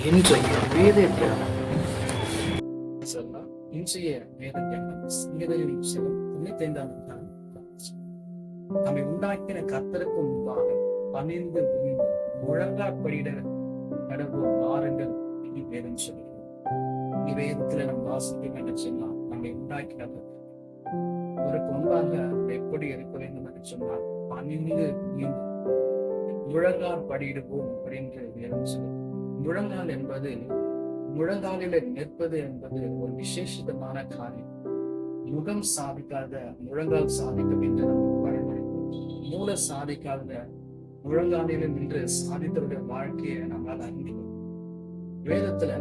இன்றைய வேத தியானம் இன்றைய வேத தியானம் சங்கீதங்களின் புத்தகம் 95ஆம் அதிகாரம். நம்மை உண்டாக்கின கர்த்தருக்கு முன்பாக பணிந்து விழுந்து முழங்காற்படியிட கடவுள் வாருங்கள் என்று வேதம் சொல்கிறோம். வேதத்துல நம்ம வாசிக்கும் என்று சொன்னால் நம்மை உண்டாக்கினவர் அவருக்கு முன்பாக எப்படி இருக்க வேண்டும் என்று சொன்னால் பணிந்து விழுந்து முழங்கால் படியிடுவோம் அப்படின்னு வேதம் சொல்லுவோம். முழங்கால் என்பது முழங்காலில நிற்பது என்பது ஒரு விசேஷமான காரியம். முகம் சாதிக்காத முழங்கால் சாதிக்கும் என்று நம்ம பழமொழிப்போம். மூல சாதிக்காத முழங்காலில நின்று சாதித்தவருடைய வாழ்க்கையை நம்மளால் அறிந்து வேதத்துல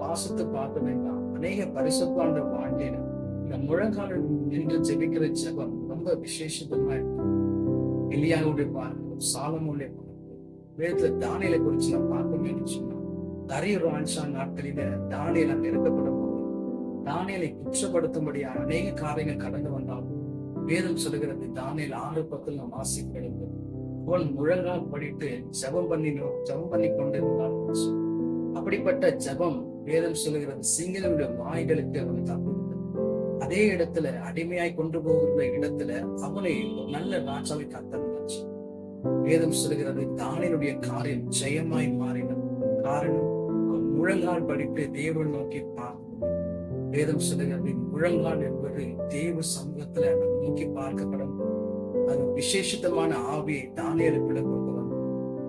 வாசித்து பார்க்க வேண்டாம். அநேக பரிசுத்தான வாழ்க்கையில இந்த முழங்காலில் நின்று ஜெபிக்கிற ஜெபம் ரொம்ப விசேஷமா இருக்கும். எலியாவுடைய பார்க்கிறோம், சாலமோனுடைய பார்க்கிறோம். வேதத்துல தானியலை குறிச்சு நம்ம பார்க்க வேண்டும் சொன்னா தரியு ராஜா நாட்களில தானியல் அங்க இருக்கப்படும் போது தானியலை குற்றப்படுத்தும்படியான அநேக காரியங்கள் கடந்து வந்தாலும் வேதம் சொல்லுகிறது தானியல் 6:10 நாம் வாசிக்கிறது அவன் முழங்கால் படிட்டு ஜபம் பண்ணி கொண்டிருந்தான். அப்படிப்பட்ட ஜபம் வேதம் சொல்லுகிறது சிங்கங்களுடைய வாய்களுக்கு அவன் தப்புகிறது. அதே இடத்துல அடிமையாய் கொண்டு போகிற இடத்துல அவனை ஒரு நல்ல ராஜாவை காத்தாச்சு. வேதம் சொல்லுகிறது தானியலுடைய காரியம் ஜெயமாய் மாறினது. காரணம் முழங்கால் படித்து தேவன் நோக்கி பார்க்கணும். வேதம் சொல்லுகிறது முழங்கால் என்பது தேவ சமூகத்துல நோக்கி பார்க்கப்படும். அது விசேஷமான ஆவியை தானியலுக்குள்ள கொண்டு வந்து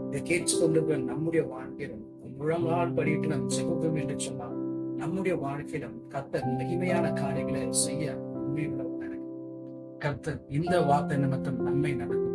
இதை கேட்டுக்கொண்டு நம்முடைய வாழ்க்கையிலும் முழங்கால் படிட்டு நம்ம செலுத்தோம் என்று சொன்னால் நம்முடைய வாழ்க்கையிலும் கர்த்தர் மகிமையான காரியங்களை செய்ய உண்மையுள்ளவர். கர்த்தர் இந்த வார்த்தை நிமித்தம் நன்மை நடக்கும்.